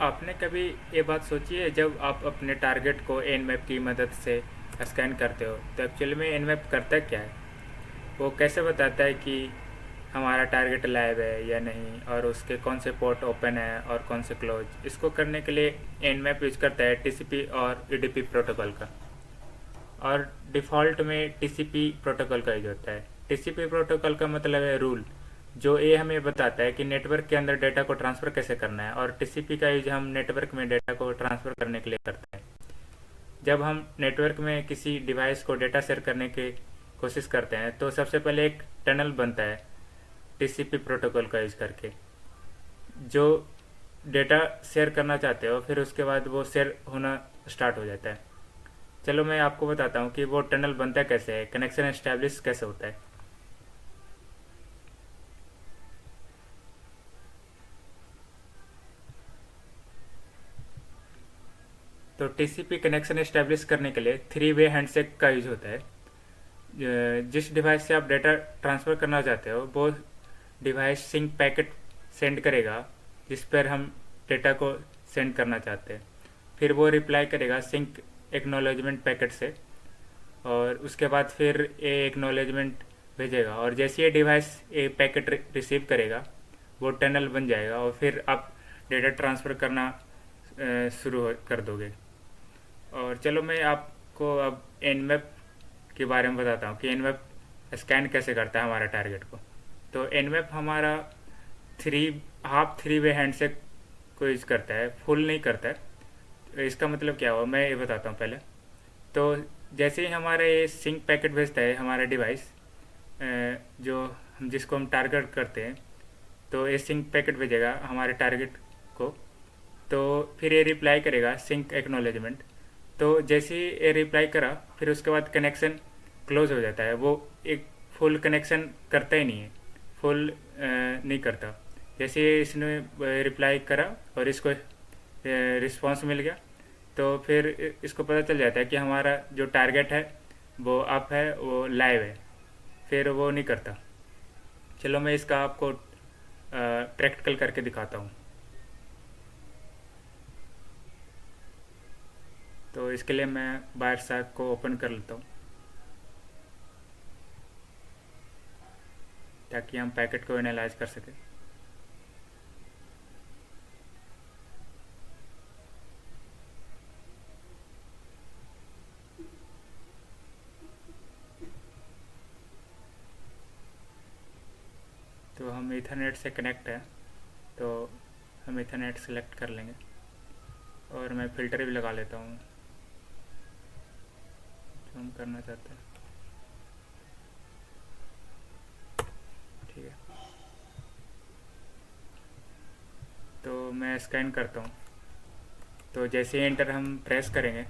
आपने कभी ये बात सोची है जब आप अपने टारगेट को एन मैप की मदद से स्कैन करते हो तो एक्चुअली में एन मैप करता क्या है? वो कैसे बताता है कि हमारा टारगेट लाइव है या नहीं, और उसके कौन से पोर्ट ओपन है और कौन से क्लोज? इसको करने के लिए एन मैप यूज करता है टीसीपी और यूडीपी प्रोटोकॉल का। और डिफ़ॉल्ट में टीसीपी प्रोटोकॉल का यूज होता है। टीसीपी प्रोटोकॉल का मतलब है रूल, जो ये हमें बताता है कि नेटवर्क के अंदर डेटा को ट्रांसफ़र कैसे करना है, और टीसीपी का यूज हम नेटवर्क में डेटा को ट्रांसफ़र करने के लिए करते हैं। जब हम नेटवर्क में किसी डिवाइस को डेटा शेयर करने की कोशिश करते हैं तो सबसे पहले एक टनल बनता है टीसीपी प्रोटोकॉल का यूज करके। जो डेटा शेयर करना चाहते हो फिर उसके बाद वो शेयर होना स्टार्ट हो जाता है। चलो मैं आपको बताता हूँ कि वो टनल बनता कैसे है, कनेक्शन एस्टेब्लिश कैसे होता है। तो टीसीपी कनेक्शन एस्टेब्लिश करने के लिए थ्री वे हैंडशेक का यूज होता है। जिस डिवाइस से आप डेटा ट्रांसफ़र करना चाहते हो वो डिवाइस सिंक पैकेट सेंड करेगा जिस पर हम डेटा को सेंड करना चाहते हैं। फिर वो रिप्लाई करेगा सिंक एक्नॉलेजमेंट पैकेट से, और उसके बाद फिर ये एक्नॉलेजमेंट भेजेगा, और जैसे ये डिवाइस ये पैकेट रिसीव करेगा वो टनल बन जाएगा, और फिर आप डेटा ट्रांसफ़र करना शुरू कर दोगे। और चलो मैं आपको अब एनमैप के बारे में बताता हूँ कि एनमैप स्कैन कैसे करता है हमारा टारगेट को। तो एनमैप हमारा three half three way handshake को यूज़ करता है, फुल नहीं करता है। तो इसका मतलब क्या हुआ मैं ये बताता हूँ पहले। तो जैसे ही हमारा ये सिंक पैकेट भेजता है हमारा डिवाइस, जो हम जिसको हम टारगेट करते हैं, तो ये सिंक पैकेट भेजेगा हमारे टारगेट को। तो फिर ये रिप्लाई करेगा सिंक एक्नॉलेजमेंट। तो जैसे ही ये रिप्लाई करा फिर उसके बाद कनेक्शन क्लोज हो जाता है। वो एक फुल कनेक्शन करता ही नहीं है, फुल नहीं करता। जैसे ही इसने रिप्लाई करा और इसको रिस्पांस मिल गया तो फिर इसको पता चल जाता है कि हमारा जो टारगेट है वो अप है, वो लाइव है, फिर वो नहीं करता। चलो मैं इसका आपको प्रैक्टिकल करके दिखाता हूँ। तो इसके लिए मैं बायर साक को ओपन कर लेता हूँ ताकि हम पैकेट को एनालाइज कर सकें। तो हम इथरनेट से कनेक्ट है, तो हम इथरनेट सेलेक्ट कर लेंगे, और मैं फ़िल्टर भी लगा लेता हूँ जो हम करना चाहते हैं। ठीक है, तो मैं स्कैन करता हूँ। तो जैसे एंटर हम प्रेस करेंगे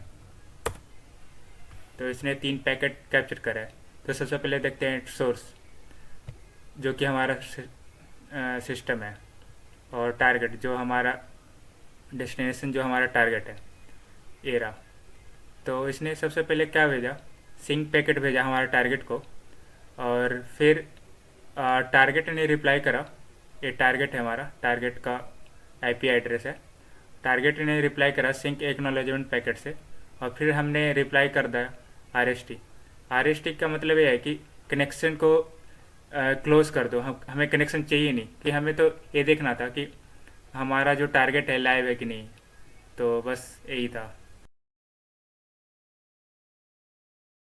तो इसने 3 पैकेट कैप्चर करा है। तो सबसे पहले देखते हैं सोर्स, जो कि हमारा सिस्टम है, और टारगेट जो हमारा डेस्टिनेशन, जो हमारा टारगेट है एरा। तो इसने सबसे पहले क्या भेजा, सिंक पैकेट भेजा हमारे टारगेट को, और फिर टारगेट ने रिप्लाई करा। ये टारगेट है, हमारा टारगेट का आईपी एड्रेस है। टारगेट ने रिप्लाई करा सिंक एक्नॉलेजमेंट पैकेट से, और फिर हमने रिप्लाई कर दिया आरएसटी। आरएसटी का मतलब ये है कि कनेक्शन को क्लोज कर दो, हमें कनेक्शन चाहिए नहीं, कि हमें तो ये देखना था कि हमारा जो टारगेट है लाइव है कि नहीं। तो बस यही था।